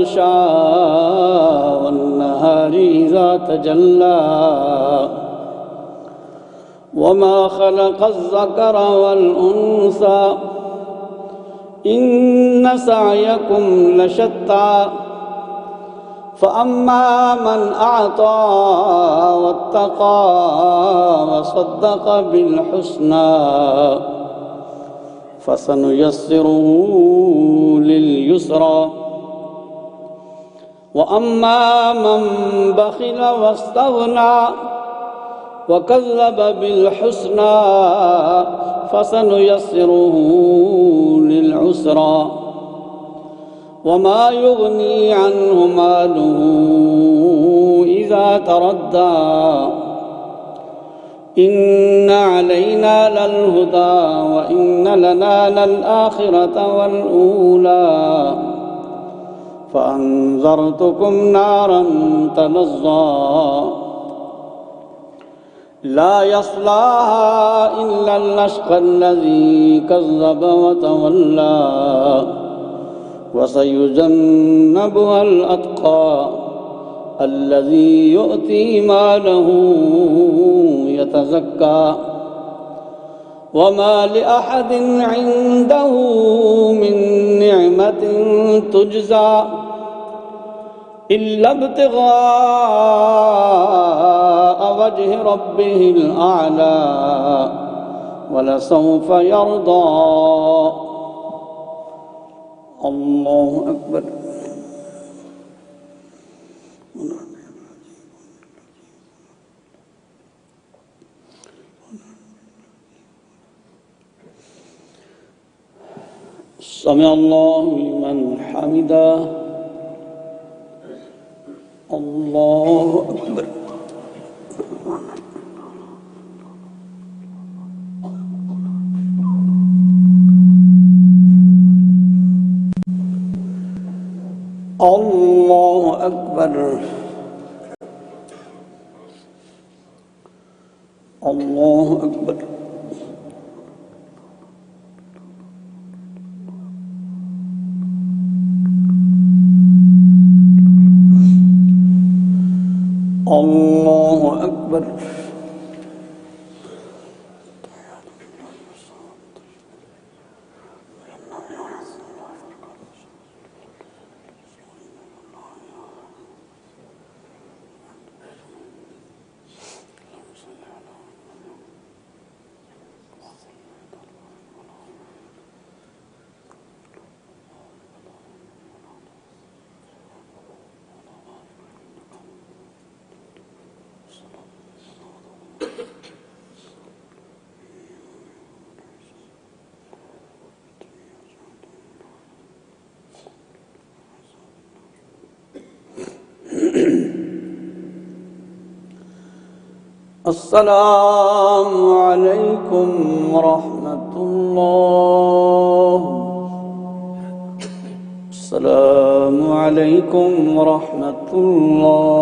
يغشى والنهار إذا تجلى وما خلق الذكر والأنثى إن سعيكم لشتى فأما من أعطى واتقى وصدق بالحسنى فسنيسره لليسرى وأما من بخل واستغنى وكذب بالحسنى فسنيسره للعسرى وما يغني عنه ماله إذا تردى إن علينا للهدى وإن لنا للآخرة والأولى فأنذرتكم نارا تلظى لا يصلاها إلا الأشقى الذي كذب وتولى وسيجنبها الأتقى الذي يؤتي ماله يتزكى وما لأحد عنده من نعمة تجزى إلا ابتغاء وجه ربه الأعلى ولسوف يرضى الله أكبر سمع الله لمن حمده الله أكبر الله أكبر الله أكبر الله أكبر السلام عليكم ورحمة الله السلام عليكم ورحمة الله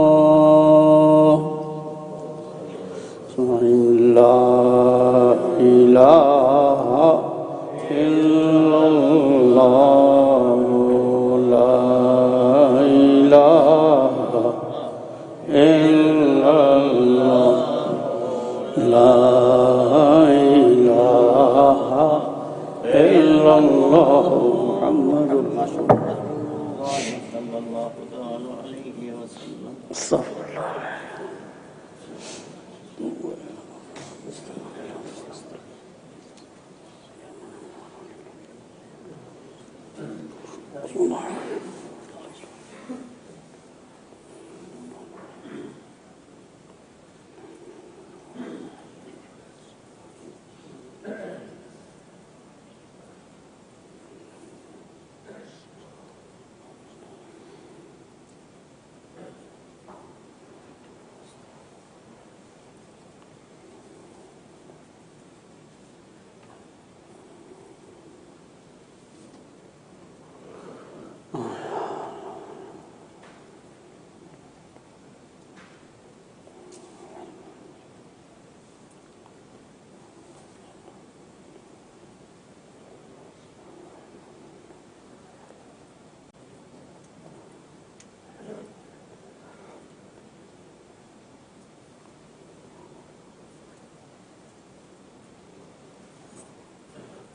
لا إله إلا الله لا إله إلا الله لا إله إلا الله محمد رسول الله صلى الله عليه وسلم استغفر الله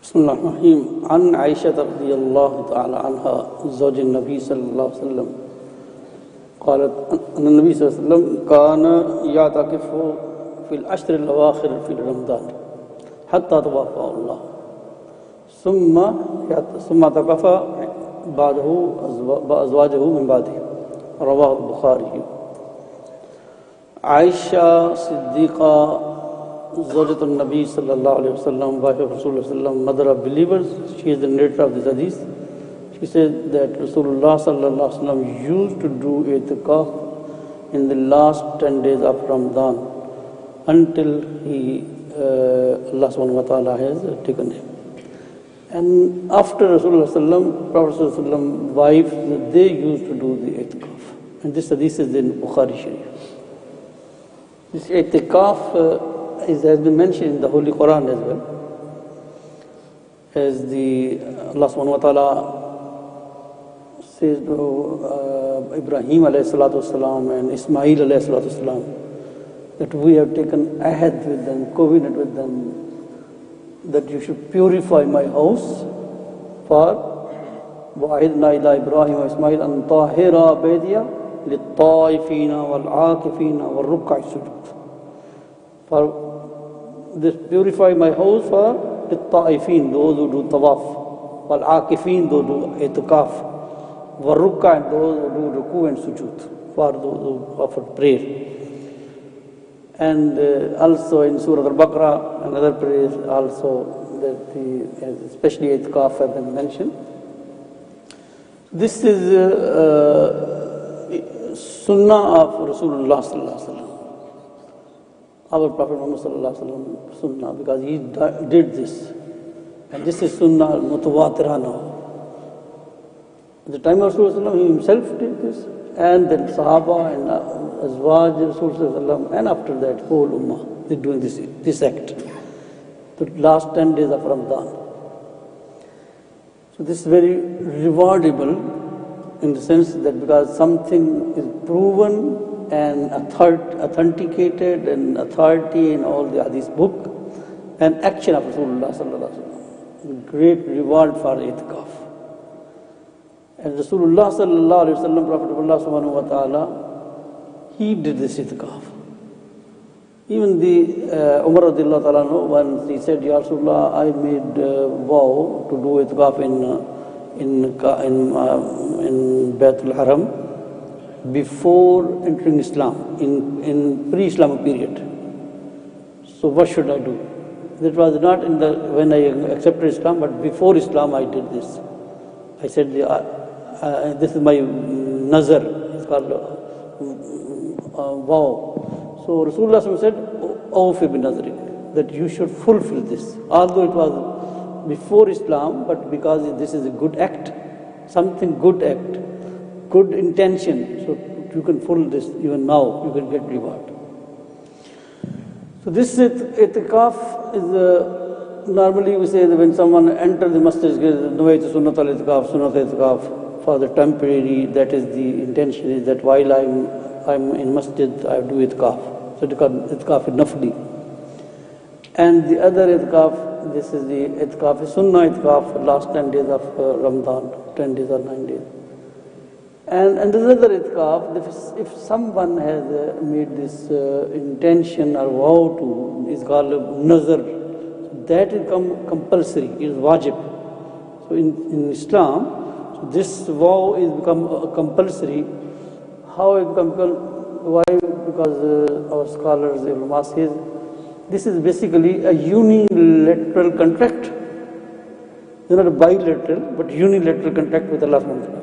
بسم الله الرحمن الرحيم عن عائشة رضي الله تعالى عنها زوج النبي صلى الله عليه وسلم قالت أن النبي صلى الله عليه وسلم كان يعتكف في العشر الأواخر في رمضان حتى توفاه الله ثم اعتكف بعده أزواجه من بعده رواه البخاري. Aisha Siddiqa, Zawjatul Nabi sallallahu alayhi wa sallam, wife of Rasulullah sallallahu alayhi wa sallam, mother of believers, she is the narrator of this hadith. She said that Rasulullah sallallahu alayhi wa sallam used to do itikaf in the last 10 days of Ramadan until Allah subhanahu wa ta'ala has taken him. And after Rasulullah sallallahu Prophet sallallahu wives, they used to do the itikaf. And this hadith is in Bukhari Sharif. This itikaf has been mentioned in the Holy Quran as well. As Allah subhanahu wa ta'ala says to Ibrahim alayhi salatu wasalam and Ismail alayhi salatu wasalam that we have taken ahad with them, covenant with them, that you should purify my house for وَعِدْنَا إِلَىٰ إِبْرَاهِيمَ وَإِسْمَاعِيلَ أَنْ طَاهِرَ بَيْتِيَ لِلطَّائِفِينَ وَالْعَاكِفِينَ وَالرُّكَّعِ السُّجُودِ. For this, purify my house for لِلطَّائِفِينَ, those who do tawaf, وَالْعَاكِفِينَ, those who do itikaf, وَالرُّكَّعِ, those who do ruku and sujood, for those who offer prayer. And also in Surah Al-Baqarah, another prayer also that especially itikaf have been mentioned. This is Sunnah of Rasulullah sallallahu alaihi wasallam, our Prophet Muhammad sallallahu alaihi wasallam Sunnah, because he did this, and this is Sunnah mutawatira now. At the time of Rasulullah he himself did this, and then Sahaba and Azwaj Rasulullah, and after that whole Ummah they doing this act, the last 10 days of Ramadan. So this is very rewardable in the sense that because something is proven and authenticated and authority in all the Hadith book and action of Rasulullah sallallahu alaihi wasallam, great reward for itikaf. And Rasulullah sallallahu alaihi wasallam, Prophet of Allah subhanahu wa ta'ala, he did this itikaf. Even the Umar radiallahu ta'ala, when he said, Ya Rasulullah, I made vow to do itikaf in Baytul Haram before entering Islam, in pre-Islamic period. So what should I do? That was not when I accepted Islam, but before Islam I did this. I said, this is my nazar, it's called vow. So Rasulullah said, Awfi bin nazari, that you should fulfill this. Although it was before Islam, but because this is a good act, something good act, good intention, so you can fulfill this even now, you can get reward. So this itikaf is normally we say that when someone enters the masjid, Nawaitu Sunnat al-Itikaf, for the temporary, that is the intention is that while I'm in masjid, I do itikaf. So itikaf is nafli. And the other itikaf, this is the itikaf, sunnah itikaf, last 10 days of Ramadan, 10 days or 9 days. And this other itikaf, if someone has made this intention or vow to, is called nazar, that is compulsory, it is wajib. So in Islam, so this vow is become compulsory. How it become why? Because our scholars, ulama says, this is basically a unilateral contract. It's not a bilateral, but unilateral contract with Allah subhanahu wa ta'ala.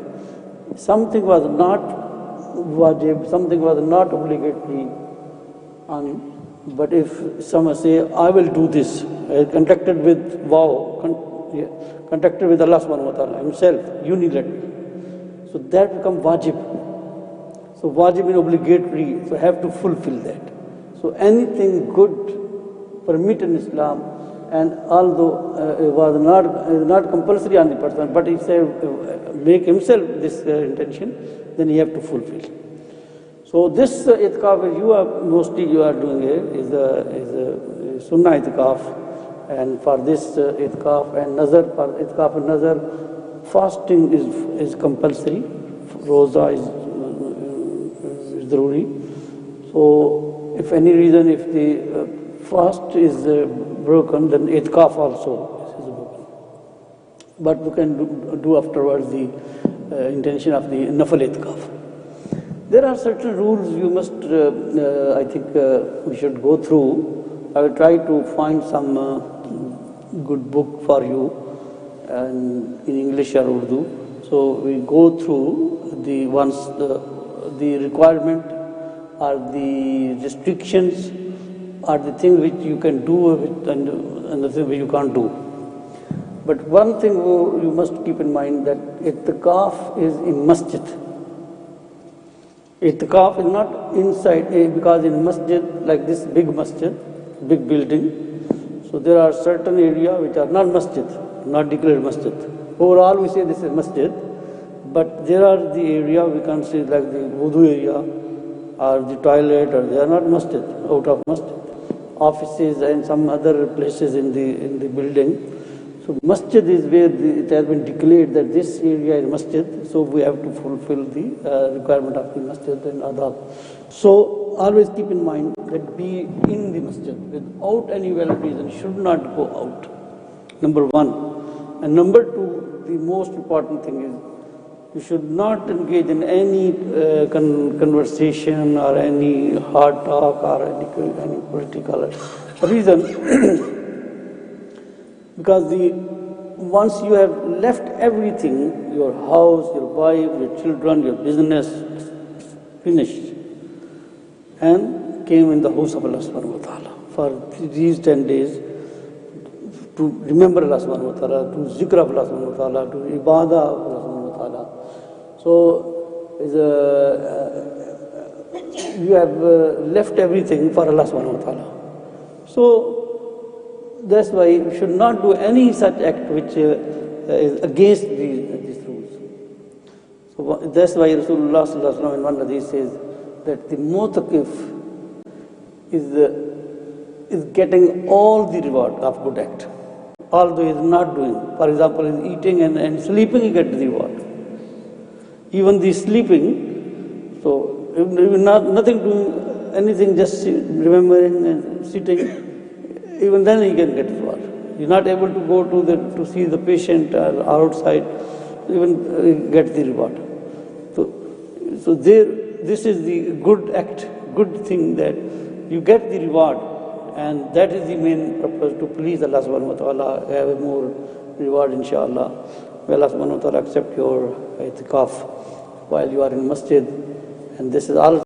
Something was not wajib, something was not obligatory on, but if someone say, I will do this, I contracted with vow, contracted with Allah subhanahu wa ta'ala himself, unilateral. So that becomes wajib. So wajib is obligatory, so have to fulfill that. So anything good permitted in Islam, and although it was not compulsory on the person, but he said make himself this intention, then he have to fulfill. So this itikaf you are doing here is a sunnah itikaf, And for this itikaf and nazar, for itikaf and nazar, fasting is compulsory. Roza is daruri. So if any reason, if the fast is broken, then itikaf also is broken. But we can do afterwards the intention of the nafal itikaf. There are certain rules you must, I think we should go through. I will try to find some good book for you and in English or Urdu. So we go through the ones, the requirement or the restrictions or the things which you can do and the things which you can't do. But one thing you must keep in mind, that itikaf is in masjid. Itikaf is not inside, because in masjid, like this big masjid, big building, so there are certain areas which are not masjid, not declared masjid. Overall we say this is masjid, but there are the area we can say like the wudu area or the toilet, or they are not masjid, out of masjid. Offices and some other places in the building. So masjid is where it has been declared that this area is masjid, so we have to fulfill the requirement of the masjid and adab. So always keep in mind that be in the masjid without any valid reason, should not go out. Number one. And number two, the most important thing is you should not engage in any conversation or any hard talk or any political reason. Because once you have left everything, your house, your wife, your children, your business, finished, and came in the house of Allah subhanahu wa ta'ala for these 10 days to remember Allah subhanahu wa ta'ala, to zikr of Allah subhanahu wa ta'ala, to ibadah of Allah subhanahu wa ta'ala. So you have left everything for Allah subhanahu wa ta'ala. So that's why you should not do any such act which is against these rules. So that's why Rasulullah sallallahu alaihi wasallam in one hadith says that the mu'takif is getting all the reward of good act, although he is not doing. For example, in eating and sleeping, he gets the reward. Even the sleeping, so nothing doing anything, just remembering and sitting, even then he can get reward. He's not able to go to see the patient or outside, even get the reward. So this is the good act, good thing, that you get the reward, and that is the main purpose, to please Allah subhanahu wa ta'ala, have a more reward inshallah. May Allah subhanahu wa ta'ala accept your itikaf while you are in masjid, and this is all.